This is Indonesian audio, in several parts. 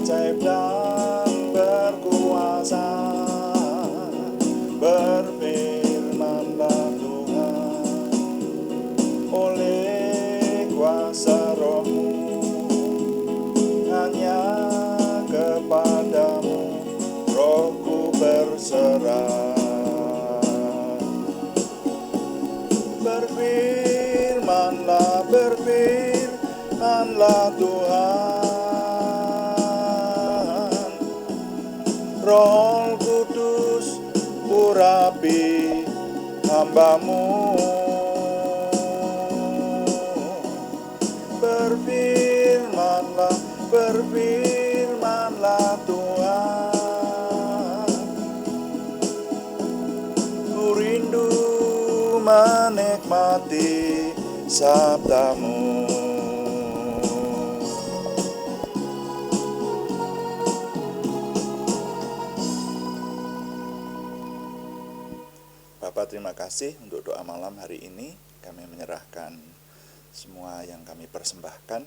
ajaib dan berkuasa. Berfirmanlah Tuhan, oleh kuasa Roh-Mu, hanya kepadamu Roh-Ku berserah. Berfirmanlah Tuhan, Roh Kudus urapi hamba-Mu. Berfirmanlah Tuhan, ku rindu menikmati sabda-Mu. Bapak, terima kasih untuk doa malam hari ini. Kami menyerahkan semua yang kami persembahkan,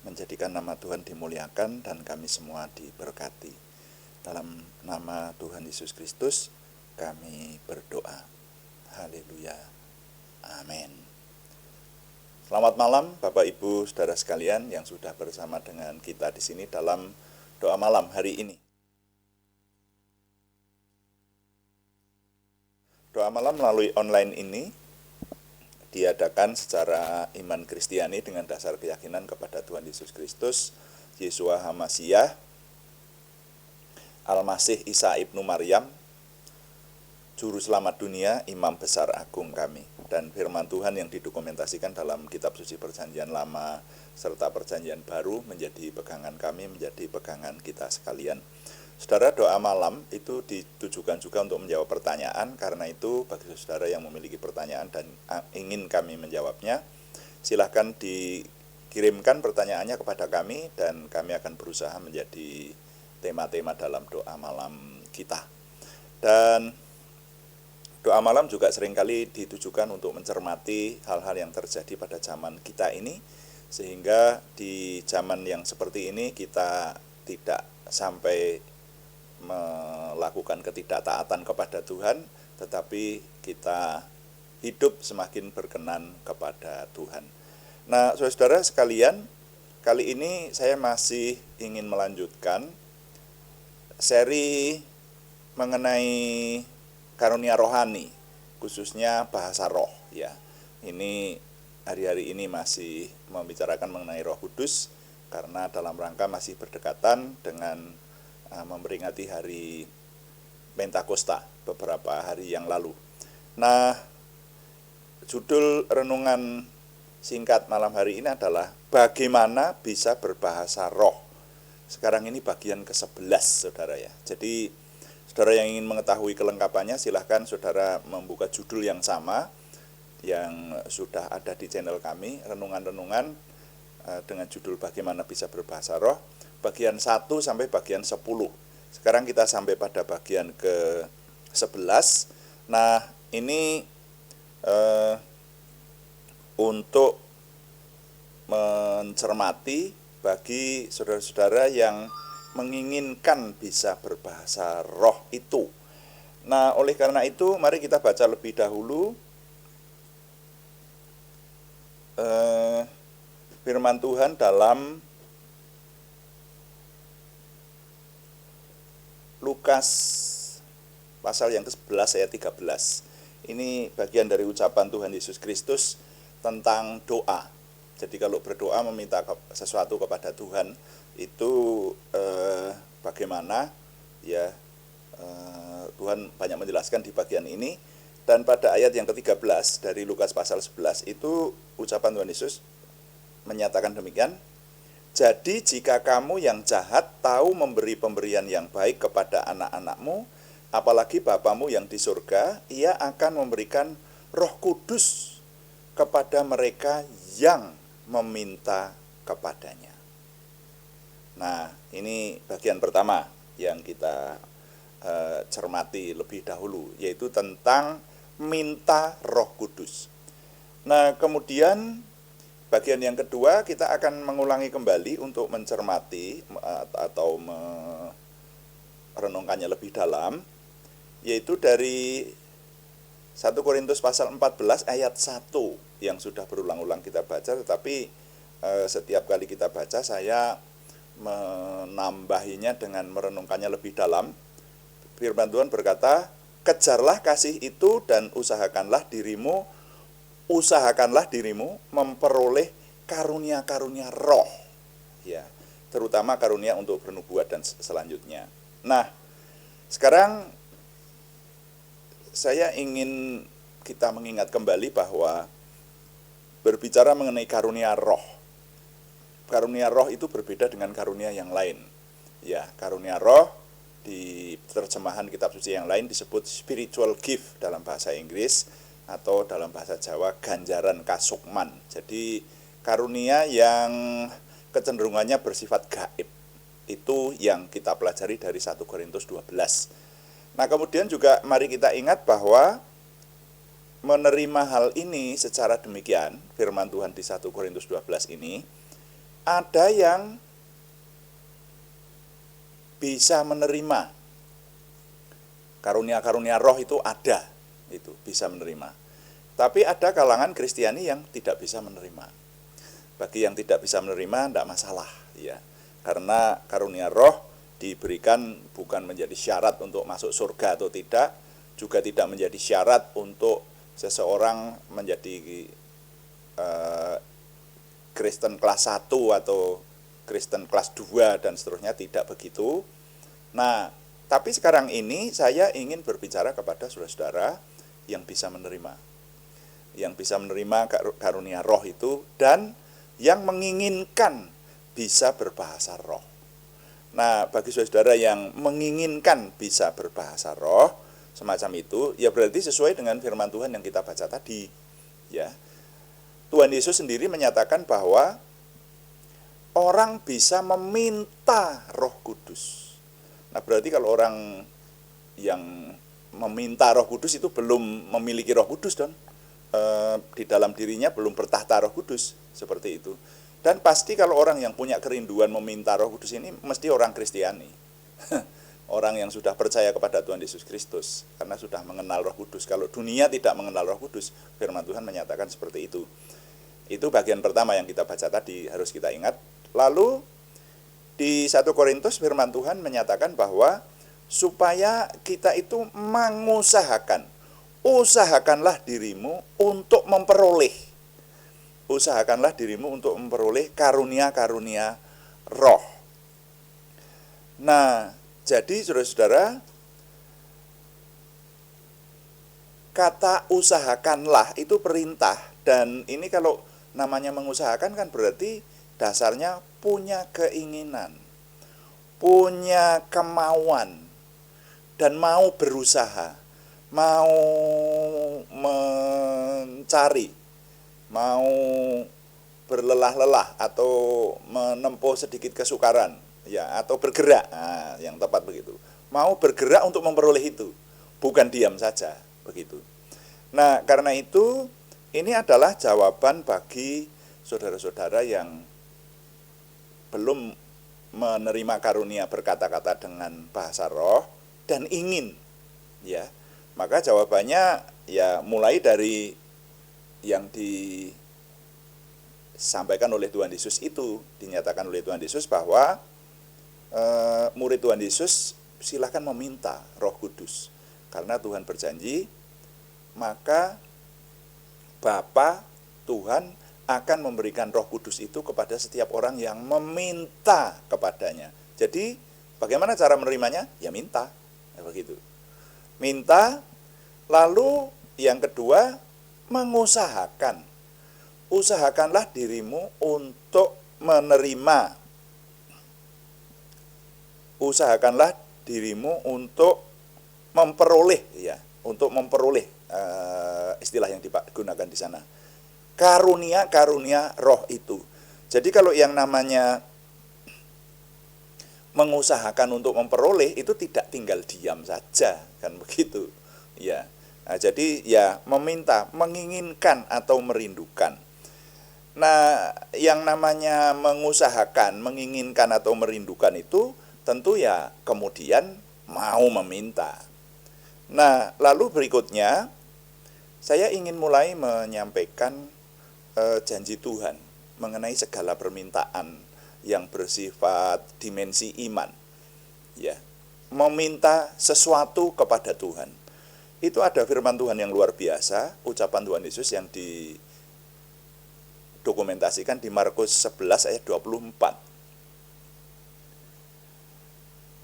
menjadikan nama Tuhan dimuliakan dan kami semua diberkati. Dalam nama Tuhan Yesus Kristus kami berdoa. Haleluya. Amin. Selamat malam Bapak Ibu Saudara sekalian yang sudah bersama dengan kita di sini dalam doa malam hari ini. Doa malam melalui online ini diadakan secara iman Kristiani dengan dasar keyakinan kepada Tuhan Yesus Kristus, Yeshua HaMasyiah, Al-Masih Isa ibnu Maryam, Juru Selamat dunia, Imam Besar Agung kami. Dan firman Tuhan yang didokumentasikan dalam kitab suci Perjanjian Lama serta Perjanjian Baru menjadi pegangan kami, menjadi pegangan kita sekalian. Saudara, doa malam itu ditujukan juga untuk menjawab pertanyaan. Karena itu bagi saudara yang memiliki pertanyaan dan ingin kami menjawabnya, silahkan dikirimkan pertanyaannya kepada kami dan kami akan berusaha menjadi tema-tema dalam doa malam kita. Dan doa malam juga seringkali ditujukan untuk mencermati hal-hal yang terjadi pada zaman kita ini, sehingga di zaman yang seperti ini kita tidak sampai melakukan ketidaktaatan kepada Tuhan, tetapi kita hidup semakin berkenan kepada Tuhan. Nah, saudara sekalian, kali ini saya masih ingin melanjutkan seri mengenai karunia rohani, khususnya bahasa roh ya. Ini hari-hari ini masih membicarakan mengenai Roh Kudus karena dalam rangka masih berdekatan dengan memperingati hari Pentakosta beberapa hari yang lalu. Nah, judul renungan singkat malam hari ini adalah bagaimana bisa berbahasa roh. Sekarang ini bagian ke-11 saudara ya. Jadi saudara yang ingin mengetahui kelengkapannya, silahkan saudara membuka judul yang sama yang sudah ada di channel kami, renungan-renungan dengan judul bagaimana bisa berbahasa roh, bagian 1 sampai bagian 10. Sekarang kita sampai pada bagian ke-11. Nah, ini untuk mencermati bagi saudara-saudara yang menginginkan bisa berbahasa roh itu. Nah, oleh karena itu mari kita baca lebih dahulu firman Tuhan dalam Lukas pasal yang ke-11 ayat 13. Ini bagian dari ucapan Tuhan Yesus Kristus tentang doa. Jadi kalau berdoa meminta sesuatu kepada Tuhan itu bagaimana ya, Tuhan banyak menjelaskan di bagian ini. Dan pada ayat yang ke-13 dari Lukas pasal 11 itu ucapan Tuhan Yesus menyatakan demikian. Jadi jika kamu yang jahat tahu memberi pemberian yang baik kepada anak-anakmu, apalagi Bapamu yang di surga, ia akan memberikan Roh Kudus kepada mereka yang meminta kepadanya. Nah, ini bagian pertama yang kita cermati lebih dahulu, yaitu tentang minta Roh Kudus. Nah, kemudian bagian yang kedua kita akan mengulangi kembali untuk mencermati atau merenungkannya lebih dalam, yaitu dari 1 Korintus pasal 14 ayat 1 yang sudah berulang-ulang kita baca, tetapi setiap kali kita baca saya menambahinya dengan merenungkannya lebih dalam. Firman Tuhan berkata, kejarlah kasih itu dan usahakanlah dirimu memperoleh karunia-karunia roh, ya, terutama karunia untuk bernubuat dan selanjutnya. Nah, sekarang saya ingin kita mengingat kembali bahwa berbicara mengenai karunia roh itu berbeda dengan karunia yang lain. Ya, karunia roh di terjemahan kitab suci yang lain disebut spiritual gift dalam bahasa Inggris, atau dalam bahasa Jawa ganjaran kasukman. Jadi karunia yang kecenderungannya bersifat gaib. Itu yang kita pelajari dari 1 Korintus 12. Nah, kemudian juga mari kita ingat bahwa menerima hal ini secara demikian, firman Tuhan di 1 Korintus 12 ini, ada yang bisa menerima karunia-karunia roh itu, ada, itu bisa menerima. Tapi ada kalangan Kristiani yang tidak bisa menerima. Bagi yang tidak bisa menerima, tidak masalah, ya, karena karunia roh diberikan bukan menjadi syarat untuk masuk surga atau tidak, juga tidak menjadi syarat untuk seseorang menjadi Kristen kelas 1 atau Kristen kelas 2 dan seterusnya, tidak begitu. Nah, tapi sekarang ini saya ingin berbicara kepada saudara-saudara yang bisa menerima. Yang bisa menerima karunia roh itu dan yang menginginkan bisa berbahasa roh. Nah, bagi saudara yang menginginkan bisa berbahasa roh semacam itu, ya berarti sesuai dengan firman Tuhan yang kita baca tadi, ya. Tuhan Yesus sendiri menyatakan bahwa orang bisa meminta Roh Kudus. Nah, berarti kalau orang yang meminta Roh Kudus itu belum memiliki Roh Kudus, don. Di dalam dirinya belum bertahta Roh Kudus, seperti itu. Dan pasti kalau orang yang punya kerinduan meminta Roh Kudus ini mesti orang Kristiani. Orang yang sudah percaya kepada Tuhan Yesus Kristus karena sudah mengenal Roh Kudus. Kalau dunia tidak mengenal Roh Kudus, firman Tuhan menyatakan seperti itu. Itu bagian pertama yang kita baca tadi, harus kita ingat. Lalu di 1 Korintus firman Tuhan menyatakan bahwa supaya kita itu usahakanlah dirimu untuk memperoleh. Usahakanlah dirimu untuk memperoleh karunia-karunia roh. Nah, jadi saudara-saudara, kata usahakanlah itu perintah. Dan ini kalau namanya mengusahakan kan berarti dasarnya punya keinginan, punya kemauan, dan mau berusaha, mau mencari, mau berlelah-lelah atau menempuh sedikit kesukaran, ya, atau bergerak, nah, yang tepat begitu. Mau bergerak untuk memperoleh itu, bukan diam saja, begitu. Nah, karena itu ini adalah jawaban bagi saudara-saudara yang belum menerima karunia berkata-kata dengan bahasa roh dan ingin, ya. Maka jawabannya ya mulai dari yang disampaikan oleh Tuhan Yesus itu, dinyatakan oleh Tuhan Yesus bahwa murid Tuhan Yesus silahkan meminta Roh Kudus, karena Tuhan berjanji, maka Bapa Tuhan akan memberikan Roh Kudus itu kepada setiap orang yang meminta kepadanya. Jadi bagaimana cara menerimanya? Ya minta, ya begitu. Minta, lalu yang kedua mengusahakan. Usahakanlah dirimu untuk menerima. Usahakanlah dirimu untuk memperoleh, ya, untuk memperoleh istilah yang digunakan di sana. Karunia-karunia roh itu. Jadi kalau yang namanya mengusahakan untuk memperoleh itu tidak tinggal diam saja, kan begitu, ya. Nah, jadi ya meminta, menginginkan atau merindukan. Nah, yang namanya mengusahakan, menginginkan atau merindukan itu tentu ya kemudian mau meminta. Nah, lalu berikutnya saya ingin mulai menyampaikan janji Tuhan mengenai segala permintaan yang bersifat dimensi iman. Ya, meminta sesuatu kepada Tuhan. Itu ada firman Tuhan yang luar biasa, ucapan Tuhan Yesus yang didokumentasikan di Markus 11 ayat 24.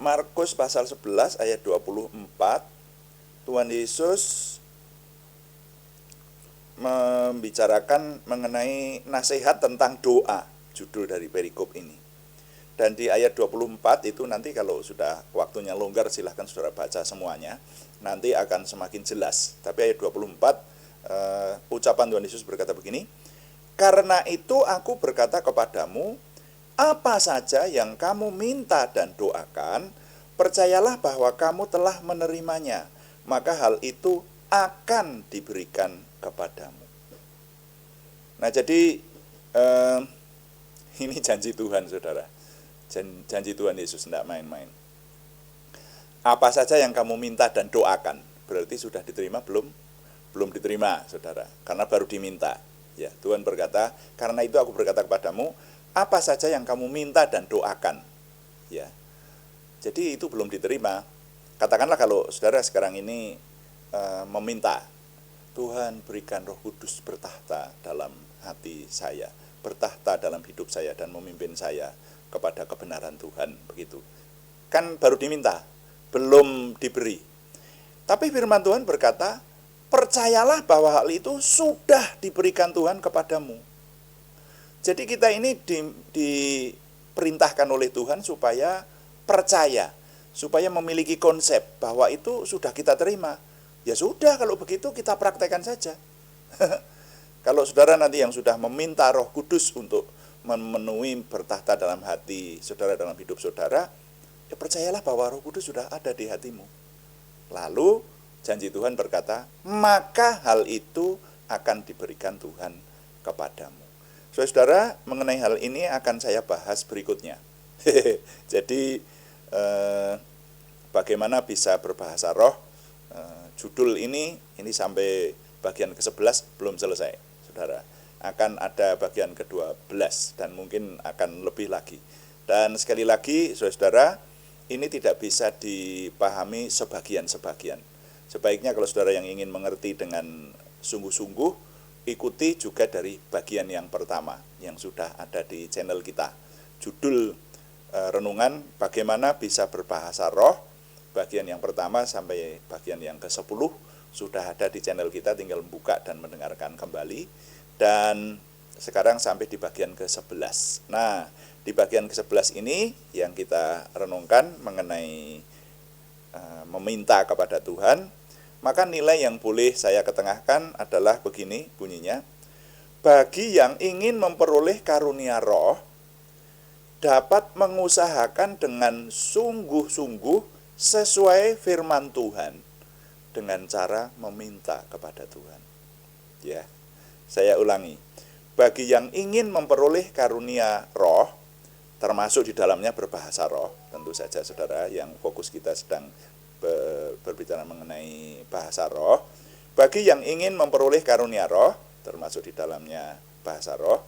Markus pasal 11 ayat 24, Tuhan Yesus membicarakan mengenai nasihat tentang doa, judul dari perikop ini. Dan di ayat 24 itu nanti kalau sudah waktunya longgar silahkan saudara baca semuanya, nanti akan semakin jelas. Tapi ayat 24 ucapan Tuhan Yesus berkata begini, "Karena itu aku berkata kepadamu, apa saja yang kamu minta dan doakan, percayalah bahwa kamu telah menerimanya, maka hal itu akan diberikan kepadamu." Nah, jadi ini janji Tuhan, saudara. Janji Tuhan Yesus, tidak main-main. Apa saja yang kamu minta dan doakan, berarti sudah diterima belum? Belum diterima, saudara, karena baru diminta. Ya, Tuhan berkata, "Karena itu aku berkata kepadamu, apa saja yang kamu minta dan doakan." Ya. Jadi itu belum diterima. Katakanlah kalau saudara sekarang ini meminta, "Tuhan, berikan Roh Kudus bertahta dalam hati saya, bertahta dalam hidup saya dan memimpin saya kepada kebenaran Tuhan." Begitu. Kan baru diminta, belum diberi. Tapi firman Tuhan berkata, percayalah bahwa hal itu sudah diberikan Tuhan kepadamu. Jadi kita ini diperintahkan oleh Tuhan supaya percaya, supaya memiliki konsep bahwa itu sudah kita terima. Ya sudah, kalau begitu kita praktekkan saja. Kalau saudara nanti yang sudah meminta Roh Kudus untuk memenuhi bertahta dalam hati saudara, dalam hidup saudara, ya percayalah bahwa Roh Kudus sudah ada di hatimu. Lalu janji Tuhan berkata, maka hal itu akan diberikan Tuhan kepadamu. Saudara, mengenai hal ini akan saya bahas berikutnya. Jadi bagaimana bisa berbahasa roh, judul ini sampai bagian ke-11 belum selesai, saudara. Akan ada bagian ke-12 dan mungkin akan lebih lagi. Dan sekali lagi, saudara, ini tidak bisa dipahami sebagian-sebagian. Sebaiknya kalau saudara yang ingin mengerti dengan sungguh-sungguh, ikuti juga dari bagian yang pertama yang sudah ada di channel kita. Judul renungan bagaimana bisa berbahasa roh, bagian yang pertama sampai bagian yang ke-10 sudah ada di channel kita, tinggal buka dan mendengarkan kembali. Dan sekarang sampai di bagian ke-11. Nah, di bagian ke-11 ini yang kita renungkan mengenai meminta kepada Tuhan, maka nilai yang boleh saya ketengahkan adalah begini bunyinya: bagi yang ingin memperoleh karunia roh, dapat mengusahakan dengan sungguh-sungguh sesuai firman Tuhan dengan cara meminta kepada Tuhan. Ya, saya ulangi. Bagi yang ingin memperoleh karunia roh, termasuk di dalamnya berbahasa roh, tentu saja saudara yang fokus kita sedang berbicara mengenai bahasa roh. Bagi yang ingin memperoleh karunia roh, termasuk di dalamnya bahasa roh,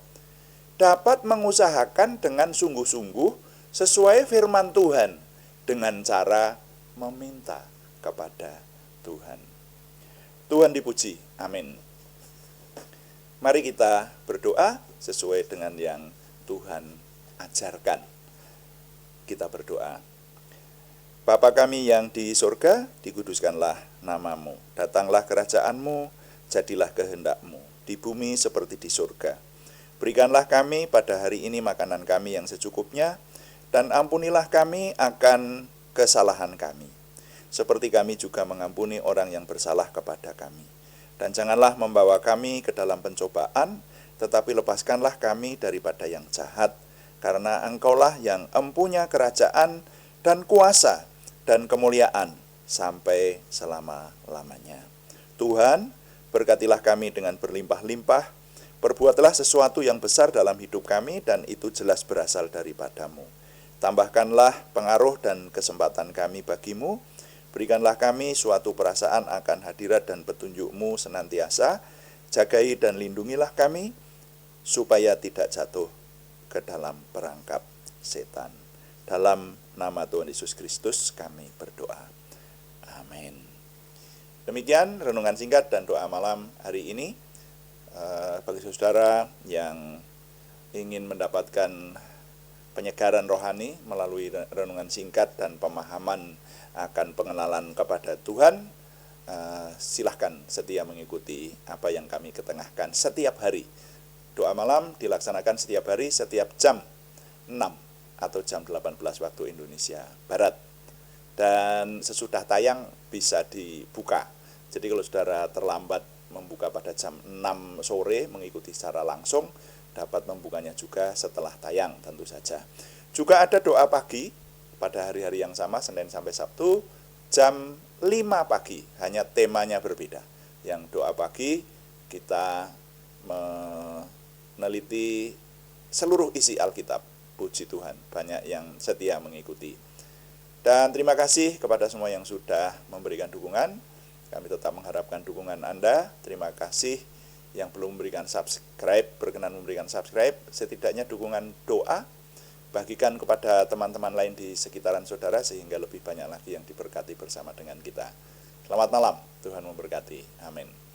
dapat mengusahakan dengan sungguh-sungguh sesuai firman Tuhan dengan cara meminta kepada Tuhan. Tuhan dipuji, amin. Mari kita berdoa sesuai dengan yang Tuhan ajarkan. Kita berdoa. Bapa kami yang di surga, dikuduskanlah namamu. Datanglah kerajaanmu, jadilah kehendakmu, di bumi seperti di surga. Berikanlah kami pada hari ini makanan kami yang secukupnya, dan ampunilah kami akan kesalahan kami, seperti kami juga mengampuni orang yang bersalah kepada kami. Dan janganlah membawa kami ke dalam pencobaan, tetapi lepaskanlah kami daripada yang jahat, karena Engkaulah yang empunya kerajaan dan kuasa dan kemuliaan sampai selama-lamanya. Tuhan, berkatilah kami dengan berlimpah-limpah, Perbuatlah sesuatu yang besar dalam hidup kami dan itu jelas berasal daripadamu. Tambahkanlah pengaruh dan kesempatan kami bagimu. Berikanlah kami suatu perasaan akan hadirat dan petunjuk-Mu senantiasa. Jagai dan lindungilah kami supaya tidak jatuh ke dalam perangkap setan. Dalam nama Tuhan Yesus Kristus kami berdoa. Amin. Demikian renungan singkat dan doa malam hari ini. Bagi saudara yang ingin mendapatkan penyegaran rohani melalui renungan singkat dan pemahaman akan pengenalan kepada Tuhan, silahkan setia mengikuti apa yang kami ketengahkan setiap hari. Doa malam dilaksanakan setiap hari, setiap jam 6 atau jam 18 waktu Indonesia Barat. Dan sesudah tayang bisa dibuka. Jadi kalau saudara terlambat membuka pada jam 6 sore mengikuti secara langsung, dapat membukanya juga setelah tayang tentu saja. Juga ada doa pagi pada hari-hari yang sama, Senin sampai Sabtu, jam 5 pagi, hanya temanya berbeda. Yang doa pagi kita meneliti seluruh isi Alkitab, puji Tuhan, banyak yang setia mengikuti. Dan terima kasih kepada semua yang sudah memberikan dukungan. Kami tetap mengharapkan dukungan Anda. Terima kasih yang belum memberikan subscribe, berkenan memberikan subscribe. Setidaknya dukungan doa, bagikan kepada teman-teman lain di sekitaran saudara sehingga lebih banyak lagi yang diberkati bersama dengan kita. Selamat malam, Tuhan memberkati. Amin.